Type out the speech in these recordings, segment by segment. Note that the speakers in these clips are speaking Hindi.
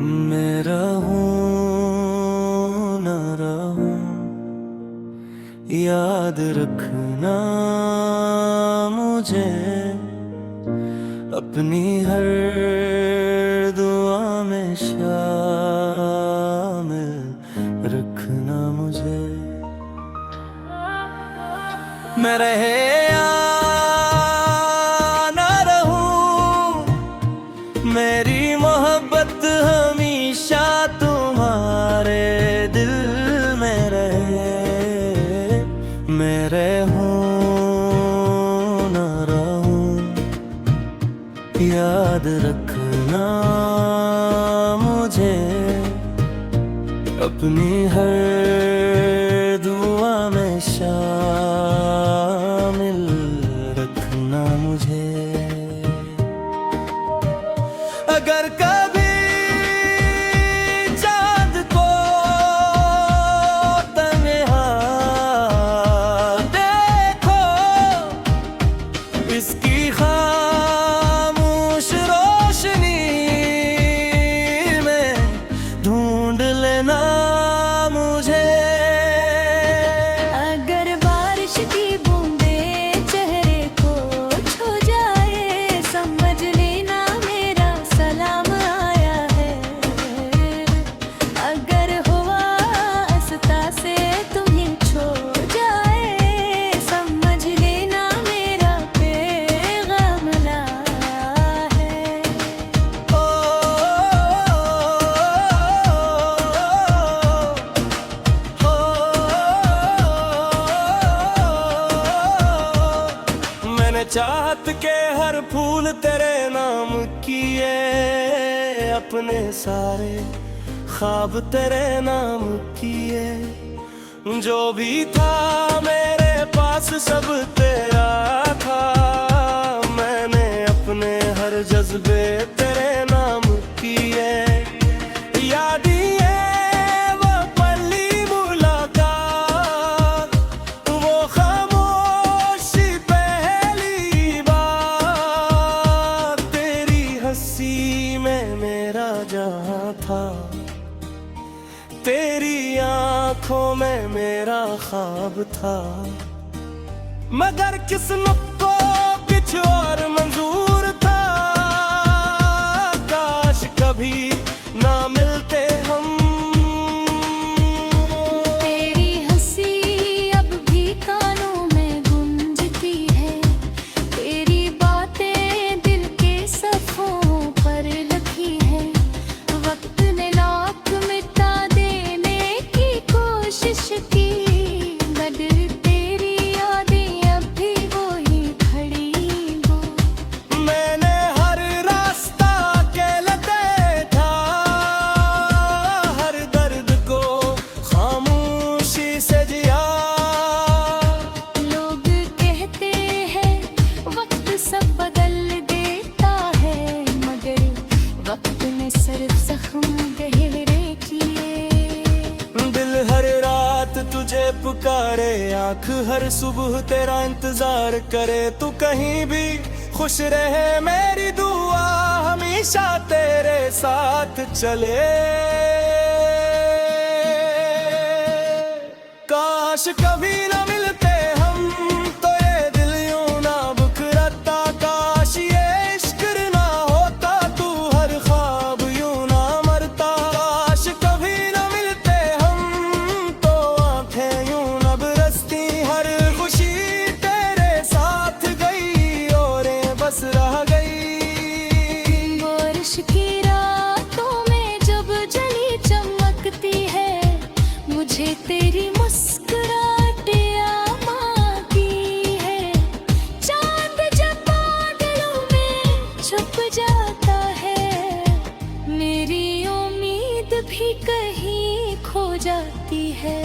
मैं रहूं न रहूं, याद रखना मुझे, अपनी हर दुआ में शामिल रखना मुझे। मैं रहे या न रहूं, मेरी मोहब्बत हमेशा तुम्हारे दिल में रहे। मैं रहूं न रहूं, याद रखना मुझे, अपनी हर दुआ में शामिल रखना मुझे। अगर कभी चांद को तन्हा देखो, इसकी खामोश रोशनी में ढूंढ लेना मुझे। अगर बारिश की बूंदे चेहरे को छू जाए, समझ लेना मेरा सलाम आया है। अगर हुआ आस्था से तुम्हें छू जाए, समझ लेना मेरा पैगाम लाया है। ओ, मैंने चाहत के हर फूल तेरे नाम किए, अपने सारे ख्वाब तेरे नाम किए। जो भी था मेरे पास सब तेरा था, मैंने अपने हर जज्बे तेरे नाम किए। यादिए वो पली मुलाकात, वो खामोशी पहली बात, तेरी हंसी में मेरा जहां था, तेरी आंखों में मेरा ख्वाब था। मगर किस्मत को कुछ और मंजूर था, काश कभी ना मिलते हम। तेरी हंसी अब भी कानों में गूंजती है, तेरी बातें दिल के सफ़ों पर लिखी है। वक्त ने लाख मिटा देने की कोशिश की, मगर तेरी यादें अब भी वही खड़ी हो। मैंने हर रास्ता अकेला देखा, हर दर्द को खामोशी से जिया। लोग कहते हैं वक्त सब बदल देता है, मगर वक्त ने सिर्फ जख्म गहरे किए। दिल हर रात तुझे पुकारे, आँख हर सुबह तेरा इंतजार करे। तू कहीं भी खुश रहे, मेरी दुआ हमेशा तेरे साथ चले। काश कभी न मिलते हम, तो ये दिल यूं ना बुकराता। काश ये इश्क ना होता, तू हर ख्वाब यूं ना मरता। काश कभी न मिलते हम, तो आंखें यूं न बरसती। हर खुशी तेरे साथ गई, और बस रह गई। बारिश की रातों में जब जली चमकती है, मुझे तेरी मुस्कुराहट आती है। चांद जब बादलों में छुप जाता है, मेरी उम्मीद भी कहीं खो जाती है।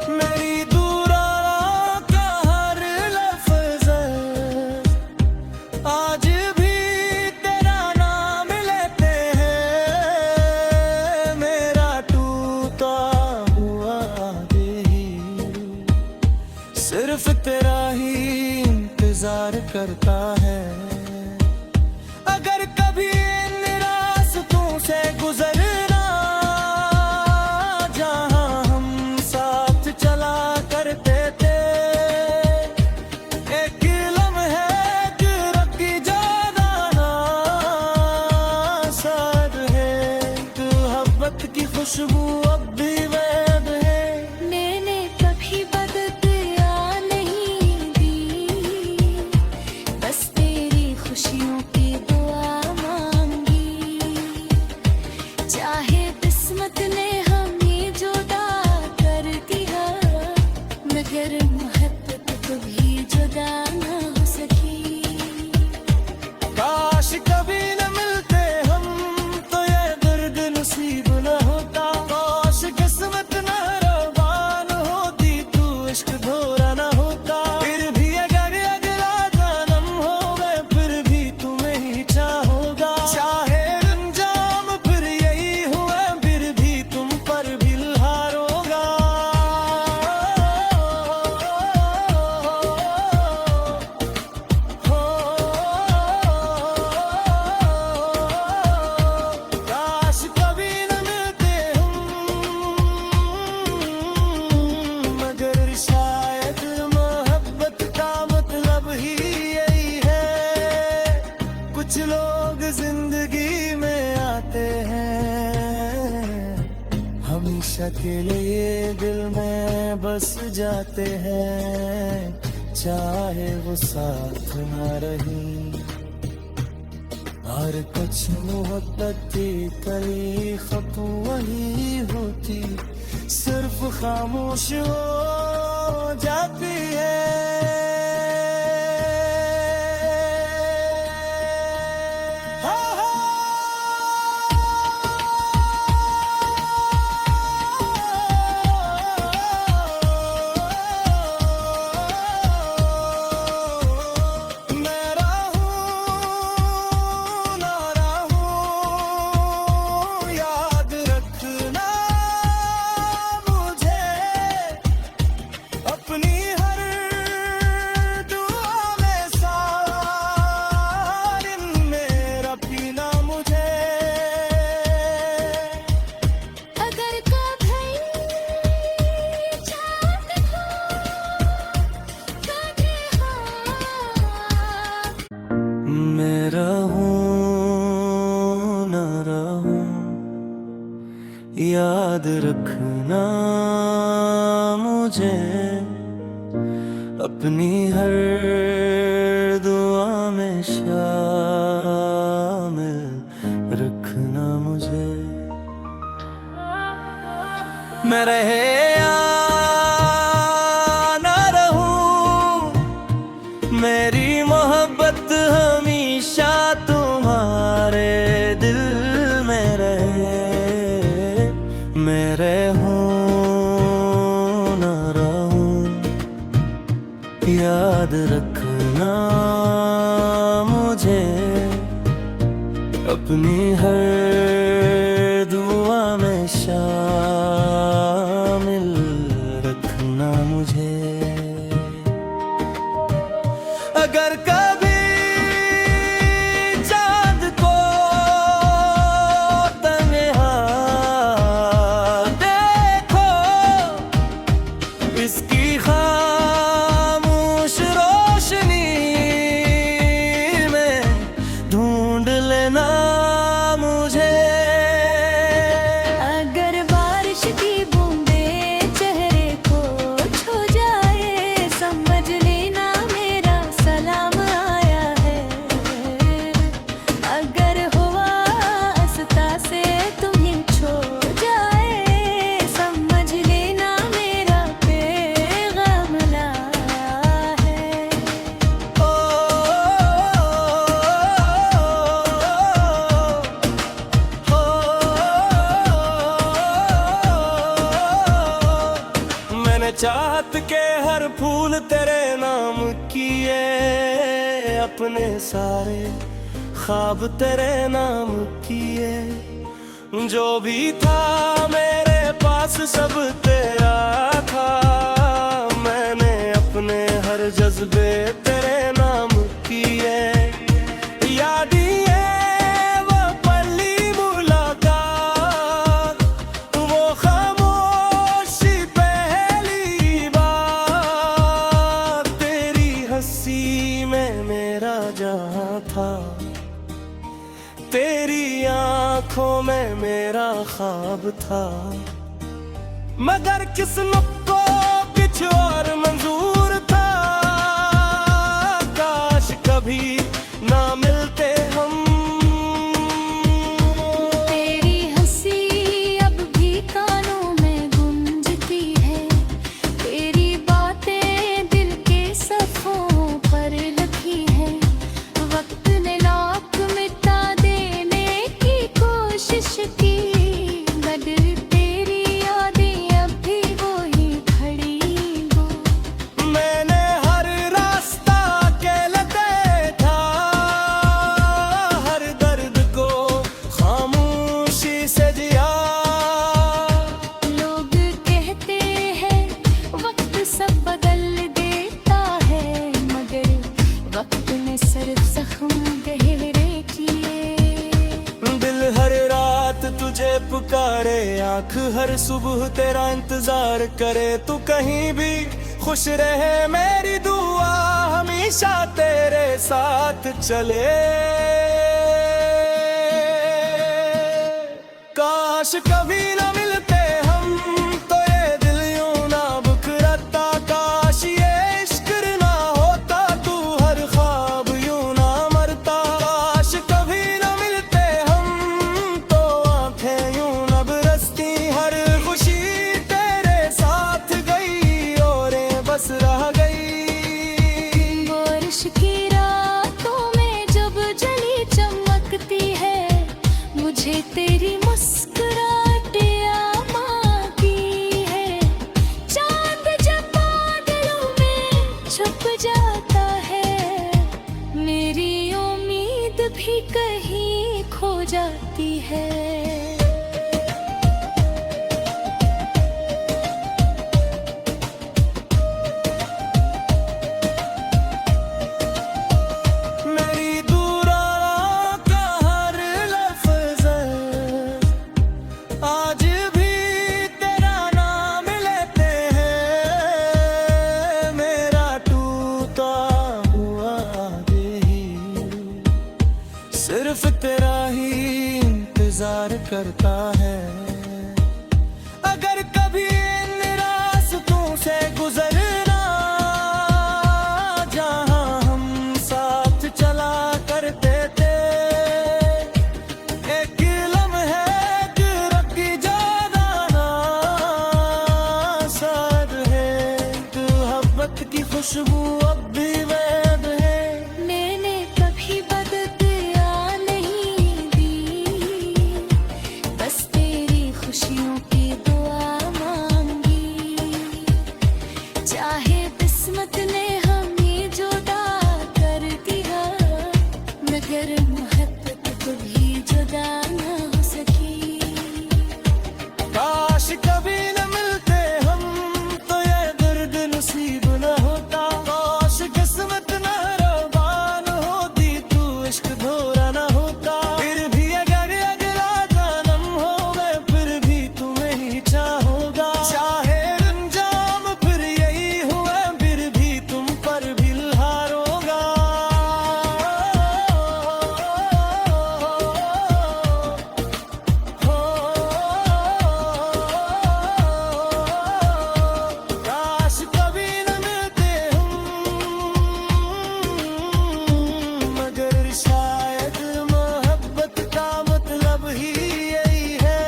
मेरी दूराना का हर लफ्ज़ आज भी तेरा नाम लेते हैं। मेरा टूटा हुआ दिल सिर्फ तेरा ही इंतजार करता है। अगर कभी इन रास्तों से गुजरना, जहां हम साथ चला करते थे, एक लम्हे की रखी जाना साथ है। मोहब्बत की खुशबू अब भी वैद है। मैंने कभी बददुआ नहीं दी, बस तेरी खुशियों की दुआ मांगी। चाहे किस्मत ने हमें जुदा कर दिया, मगर मोहब्बत कभी जुदा ना हो सकी। काश कभी न मिलते हम, तो ये दर्द नसीब न होता। काश किस्मत न रवान होती, तू इश्क धोरा न होता। फिर भी अगर अगला जन्म होगा, फिर भी तुम्हें ही चाहोगा। चाहे अंजाम फिर यही हुआ, फिर भी तुम पर भी हार होगा। काश कभी न मिलते हम, मगर शायद मोहब्बत का मतलब ही यही है। कुछ लोग जिंदगी में आते हैं, हमेशा के लिए दिल में बस जाते हैं। चाहे वो साथ ना रही, और कुछ मोहब्बत की कली खत वही होती, सिर्फ खामोश हो जाती है। मैं रहूं ना रहूं, याद रखना मुझे। अपनी हर दुआ में सारिन मेरा पीना मुझे। अगर कभी चांद हो कभी हो, मैं रहूं न रहूं, याद रखना मुझे। अपनी हर दुआ में शामिल रखना मुझे। मैं रहे या ना रहूं, मेरी मोहब्बत हमेशा तुम्हारे दिल में रहे। मैं रहूं न रहूं, याद रखना मुझे। अपनी हर दुआ में शामिल रखना मुझे। अगर कभी चांद को तन्हा देखो, इसकी खामोश रोशनी में ढूंढ लेना मुझे। अगर बारिश की बूंदें चेहरे को छू जाए, समझ लेना मेरा सलाम आया है। अगर हुआ रास्ता से तुम्हें छो जाए, समझ लेना मेरा पैगाम लाया है। ओ, मैंने चाहत के हर फूल तेरे नाम किए, अपने सारे ख्वाब तेरे नाम किए। जो भी था मेरे पास सब तेरा था, मैंने अपने ख्वाब था, मगर किस्मत को कुछ और मंजूर था। काश कभी ना मिलते हम। तेरी हंसी अब भी कानों में गूंजती है, तेरी बातें दिल के सफ़ों पर लिखी है। वक्त ने लाख मिटा देने की कोशिश की, मगर तेरी यादें अब भी वही खड़ी हो। मैंने हर रास्ता अकेले देखा, हर दर्द को खामोशी से जिया। लोग कहते हैं वक्त सब बदल देता है, मगर वक्त ने सिर्फ जख्म गहरे किए। दिल हर रात तुझे पुकारे, आँख हर सुबह तेरा इंतजार करे। तू कहीं भी खुश रहे, मेरी दुआ हमेशा तेरे साथ चले। काश कभी न मिलते हम, तो ये दिल यूं ना बुकराता। काश ये इश्क ना होता, तू हर ख्वाब यूं ना मरता। काश कभी न मिलते हम, तो आंखें यूं न बरसती। हर खुशी तेरे साथ गई और बस रह गई। बारिश की रातों में जब जली चमकती है, मुझे तेरी मुस्कुराहट आती है। चांद जब बादलों में छुप जाता है, मेरी उम्मीद भी कहीं खो जाती है। मेरी दूराना का हर लफ्ज़ आज भी तेरा नाम लेते हैं। मेरा टूटा हुआ दिल सिर्फ तेरा ही इंतजार करता है। अगर कभी इन रास्तों से गुजरना, जहाँ हम साथ चला करते थे, एक लम्हे रख जाना साथ है। मोहब्बत की खुशबू अब भी वैद है। मैंने कभी बददुआ नहीं दी, बस तेरी खुशियों की दुआ मांगी। चाहे किस्मत ने हमें जुदा कर दिया, मगर मोहब्बत कभी जुदा ना हो सकी। काश कभी न मिलते हम, तो ये दर्द नसीब न होता। काश किस्मत न रवान होती, तू इश्क धोरा न होता। फिर भी अगर अगला जन्म होगा, फिर भी तुम्हें ही चाहूंगा। चाहे अंजाम फिर यही हुआ, फिर भी तुम पर भी हारूंगा। काश कभी न मिलते हम, मगर शायद मोहब्बत का मतलब ही यही है।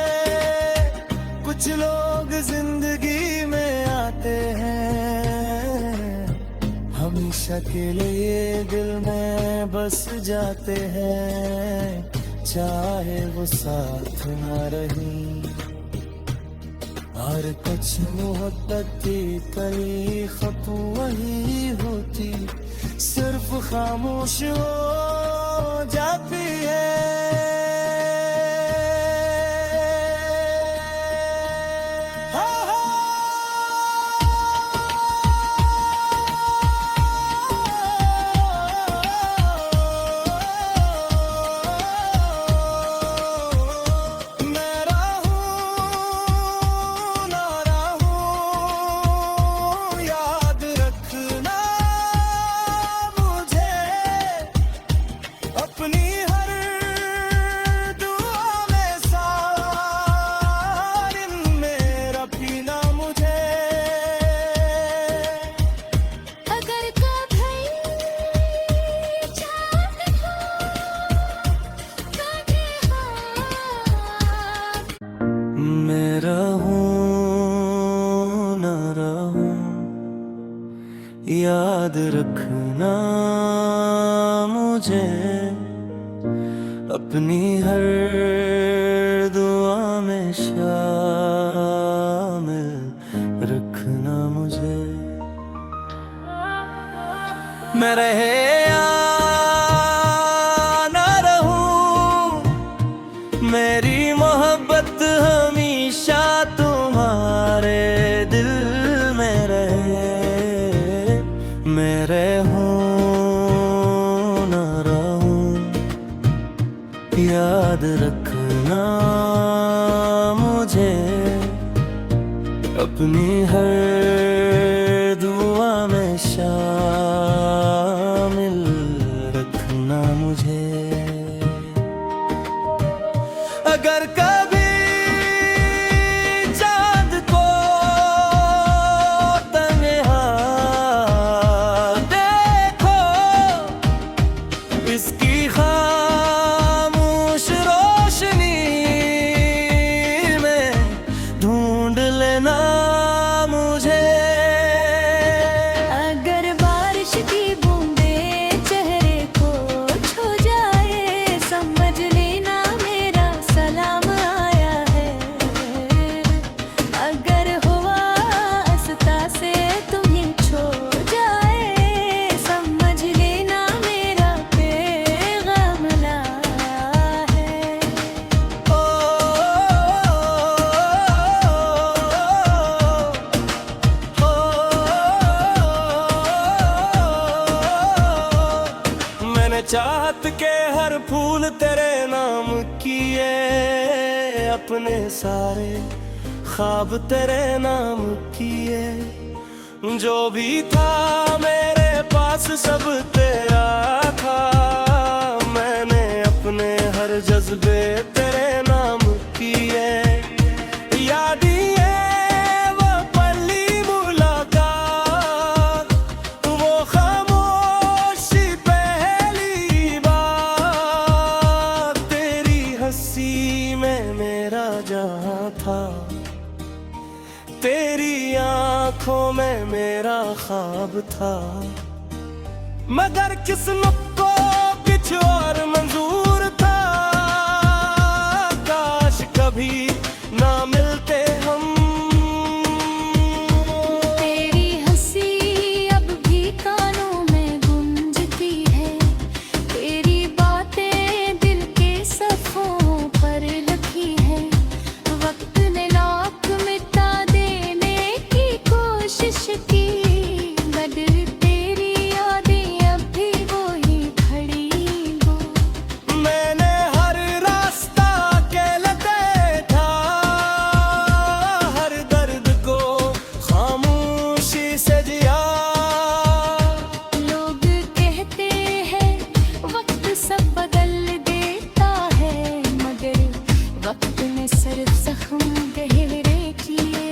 कुछ लोग जिंदगी में आते हैं, हमेशा के लिए दिल में बस जाते हैं। चाहे वो साथ ना रही, और कुछ मोहब्बत की कई खत वही होती, सिर्फ खामोश हो जाती है। मैं रहूं ना रहूं, याद रखना मुझे अपनी हर याद रखना मुझे अपनी हर दुआ में शामिल रखना मुझे। मैं रहे या ना रहूं, मेरी मोहब्बत हमेशा तुम्हारे दिल में रहे। मैं रहूं ना रहूं, याद रखना मुझे अपनी हर दुआ में शामिल रखना मुझे। अगर कभी चांद को तन्हा देखो, इसकी खामोश रोशनी में ढूंढ लेना मुझे। अगर बारिश की बूंदें चेहरे को छू जाए, समझ लेना मेरा सलाम आया है। अगर हुआ रास्ता से तुम्हें छू जाए, समझ लेना मेरा पैगाम लाया है। ओ, मैंने चाहत के हर फूल तेरे नाम किए, अपने सारे ख्वाब तेरे नाम किए। जो भी था मेरे पास सब तेरा था, मैंने अपने हर जज्बे तेरे नाम किए। याद ये वो पहली मुलाकात, वो खामोशी पहली बात, तेरी हंसी में मेरा जहां था, तेरी आंखों में मेरा ख्वाब था। मगर किस्मत को कुछ और मंजूर था, काश कभी ना मिलते हम। तेरी हंसी अब भी कानों में गूंजती है, तेरी बातें दिल के सफ़ों पर लिखी है। वक्त ने नाक मिटा देने की कोशिश की, मगर तेरी यादें अब भी वही खड़ी हो। मैंने हर रास्ता अकेला देखा, हर दर्द को खामोशी से जिया। लोग कहते हैं वक्त सब बदल देता है, मगर वक्त ने सिर्फ जख्म गहरे किए।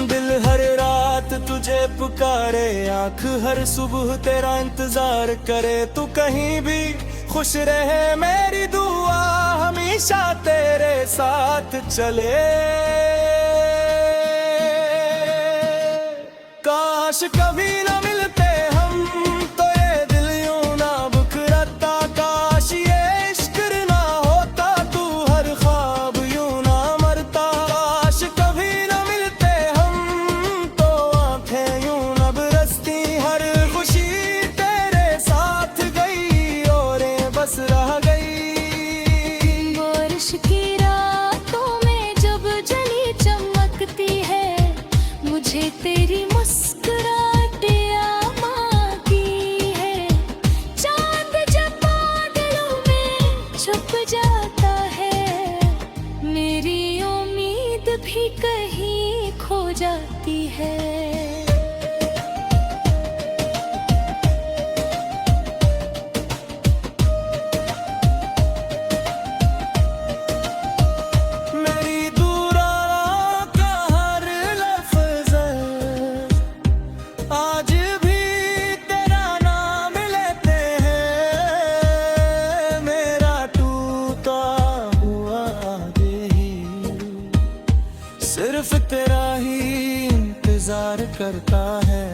दिल हर रात तुझे पुकारे, आँख हर सुबह तेरा इंतजार करे। तू कहीं भी खुश रहे, मेरी दुआ हमेशा तेरे साथ चले। काश कभी ना मिलते हम, तो ये दिल यूं ना बुकराता। काश ये इश्क ना होता, तू हर ख्वाब यूं ना मरता। काश कभी ना मिलते हम, तो आंखें यूं ना बरसती। हर खुशी तेरे साथ गई, और बस रह गई। बारिश की रातों में जब जली चमकती है, मुझे तेरी मुस्कुराहट आमाती है। चांद जब बादलों में छुप जाता है, मेरी उम्मीद भी कहीं खो जाती है। मेरी दूरा का हर लफ्ज़ आज भी तेरा नाम लेते हैं। मेरा टूटा हुआ दिल सिर्फ तेरा ही इंतजार करता है।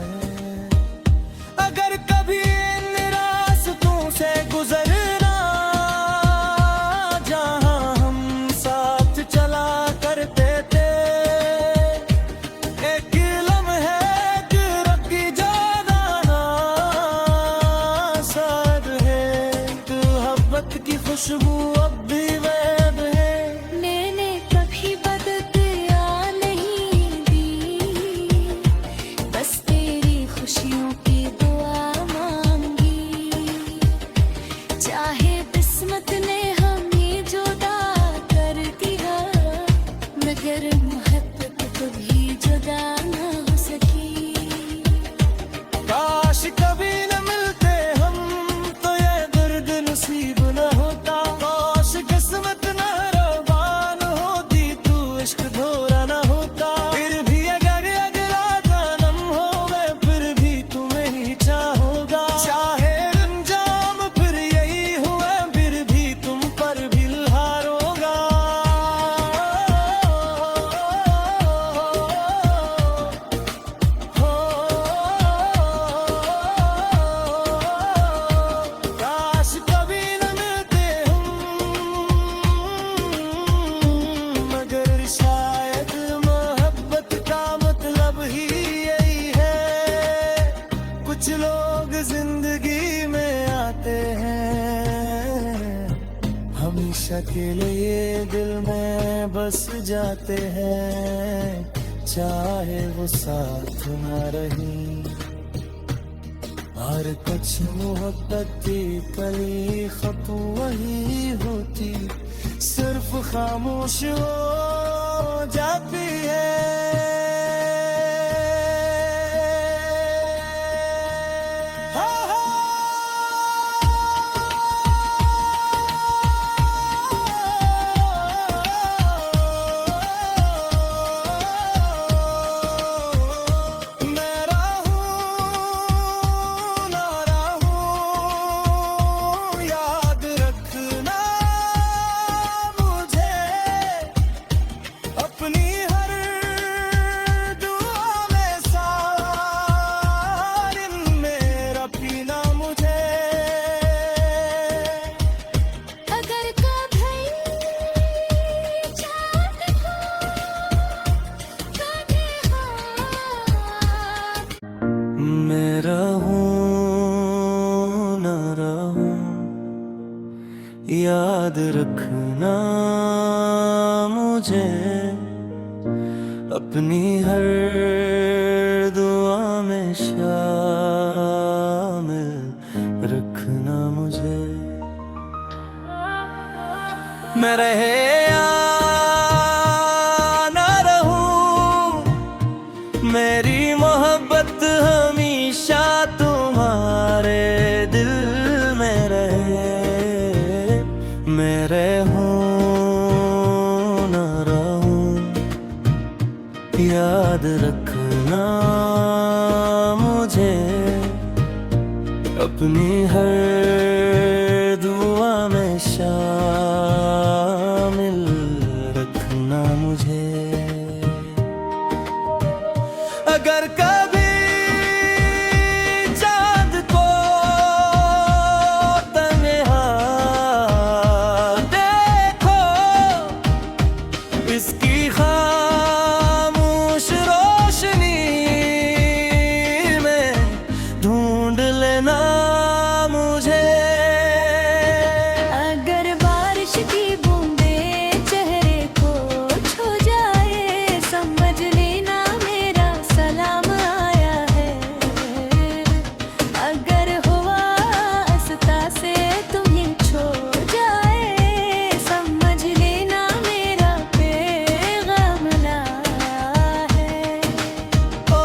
अकेले ये दिल में बस जाते हैं, चाहे वो साथ ना रही। और कुछ मोहब्बत की पली खत वही होती, सिर्फ खामोश हो जाती है। मैं रहूं न रहूं, याद रखना मुझे, अपनी हर दुआ में शामिल रखना मुझे। मैं रहे या न रहूं, मेरी मोहब्बत हमेशा तुम्हारे दिल में रहे। मैं रहूं न रहूं, याद रखना मुझे, अपनी हर दुआ में शामिल रखना मुझे। अगर कभी चांद को तन्हा देखो, इसकी खामोश रोशनी में ढूंढ लेना मुझे। अगर बारिश की बूंदे चेहरे को छू जाए, समझ लेना मेरा सलाम आया है। अगर हुआ अस्ता से तुम्हें छो जाए, समझ लेना मेरा पैगाम लाया है। ओ,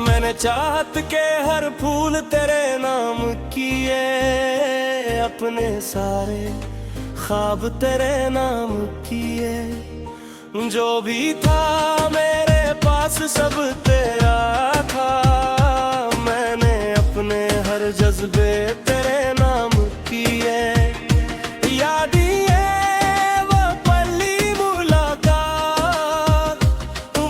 मैंने चाहत के हर फूल तेरे नाम किए, अपने सारे ख्वाब तेरे नाम किए। जो भी था मेरे पास सब तेरा था, मैंने अपने हर जज्बे तेरे नाम किए। यादिए वो पली मुलाकात,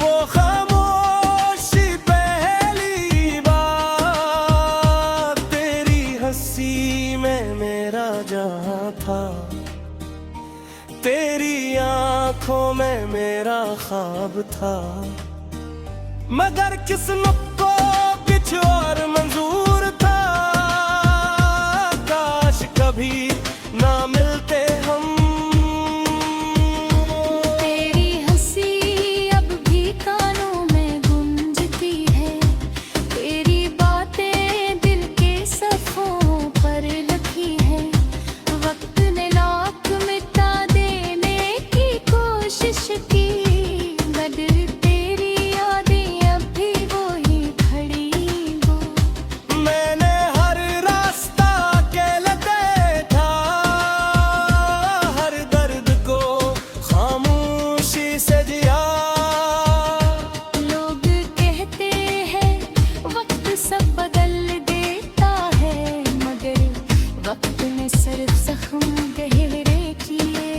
वो खामोशी पहली बात, तेरी हंसी में मेरा जहां था, तेरी आंखों में मेरा ख्वाब था। मगर किस्मत को कुछ और मंजूर था, काश कभी ना मिलते हम। तेरी हंसी अब भी कानों में गूंजती है, तेरी बातें दिल के सफ़ों पर लिखी है। वक्त ने लाख मिटा देने की कोशिश की, मगर तेरी यादें अब भी वही खड़ी हो। मैंने हर रास्ता अकेले देखा, हर दर्द को खामोशी से जिया। लोग कहते हैं वक्त सब बदल देता है, मगर वक्त ने सिर्फ जख्म गहरे किए।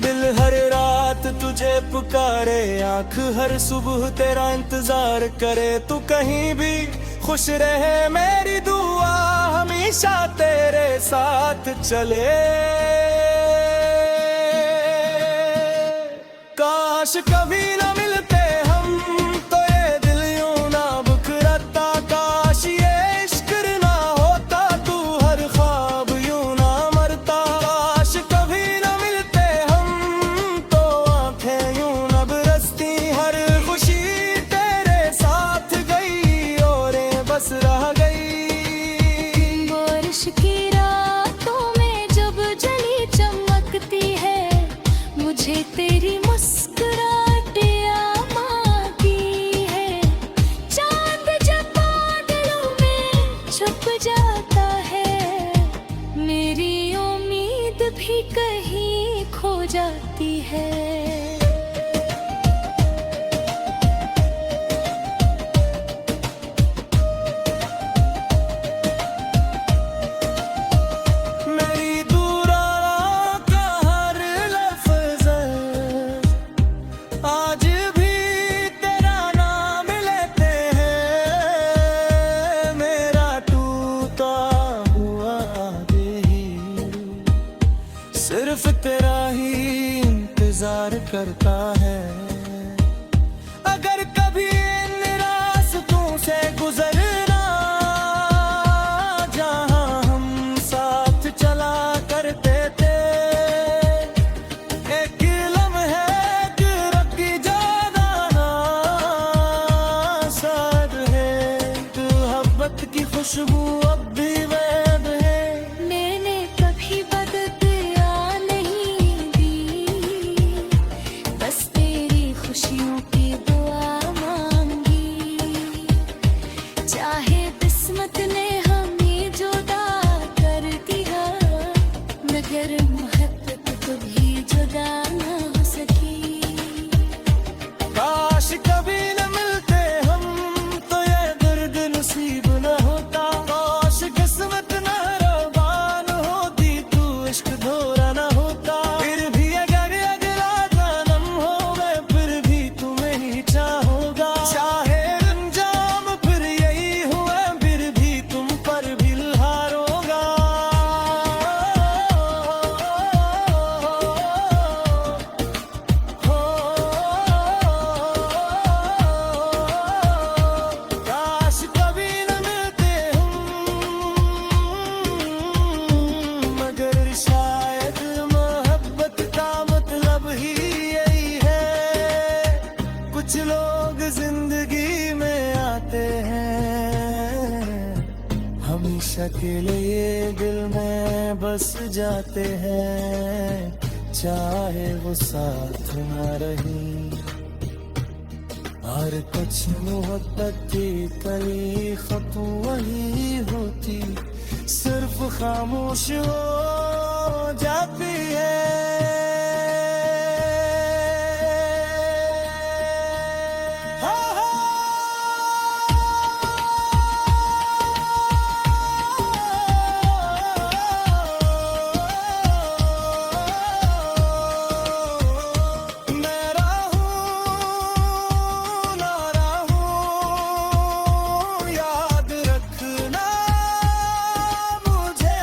दिल हर रात तुझे पुकारे, आंख हर सुबह तेरा इंतजार करे। तू कहीं भी खुश रहे, मेरी दुआ हमेशा तेरे साथ चले। काश कभी न मिलते हम, उम्मीद भी कहीं खो जाती है। मेरी दूरां का हर लफ्ज़ आज भी तेरा नाम लेते हैं। मेरा टूटा हुआ दिल सिर्फ तेरा ही इंतजार करता है। अगर कभी इन रास्तों से गुजरना, जहां हम साथ चला करते थे, एक लम्हे की रखी जाना साथ है। मोहब्बत की खुशबू अब भी वैद है। मैंने कभी बददुआ नहीं दी, बस तेरी खुशियों की दुआ मांगी। चाहे किस्मत ने हमें जुदा कर दिया, मगर मोहब्बत कभी जुदा ना हो सकी। काश कभी न मिलते हम, तो ये दर्द नसीब न होता। काश किस्मत न रवान होती, तू इश्क धोरा न होता। फिर भी अगर अगला जन्म हो, मैं फिर भी तुम्हें ही चाहूंगा। चाहे अंजाम फिर यही हुआ, फिर भी तुम पर भी हारूंगा। काश कभी न मिलते हम, मगर शायद मोहब्बत का मतलब ही यही है। कुछ लोग जिंदगी में आते हैं, हमेशा के लिए दिल में बस जाते हैं। चाहे वो साथ न रही, हर कुछ मोहब्बत की कली खतू वही होती, सिर्फ खामोश हो जाती है। मैं रहूं ना रहूं, याद रखना मुझे।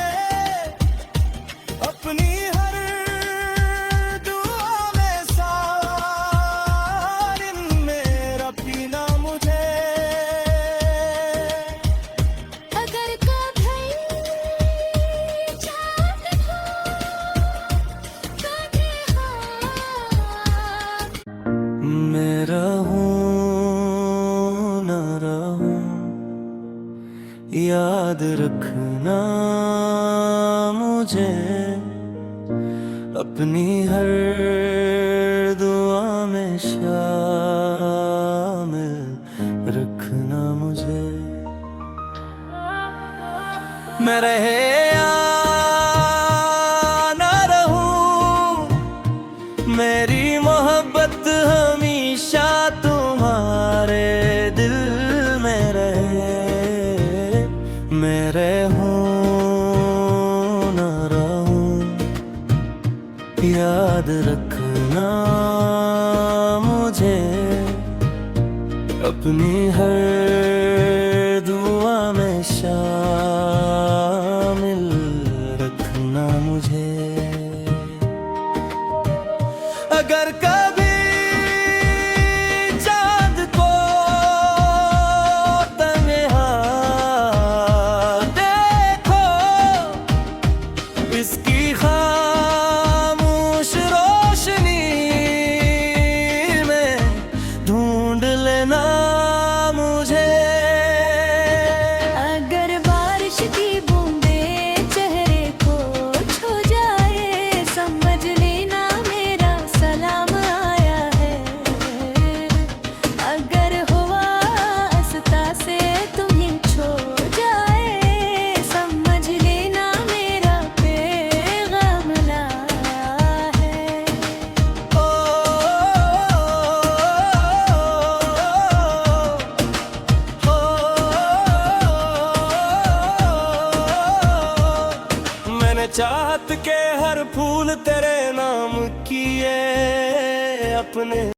अपनी हर दुआ में सारिन में रखना मुझे। अगर कभी चांद हो कभी हाथ, मैं रहूं न रहूं, याद रखना मुझे। अपनी हर दुआ में शामिल रखना मुझे। मैं रहे या ना रहूं, मेरी मोहब्बत हमेशा तुम्हारे दिल में रहे। मैं रहूं न रहूं, याद रखना मुझे। अपनी हर दुआ में शामिल रखना मुझे। अगर कभी चांद को तन्हा देखो, इसकी खामोश रोशनी में ढूंढ लेना मुझे। अगर बारिश की बूंदें चेहरे को छू जाए, समझ लेना मेरा सलाम आया है। अगर हुआ रास्ता से तुम्हें छो जाए, समझ लेना मेरा पैगाम चाहत के हर फूल तेरे नाम किए अपने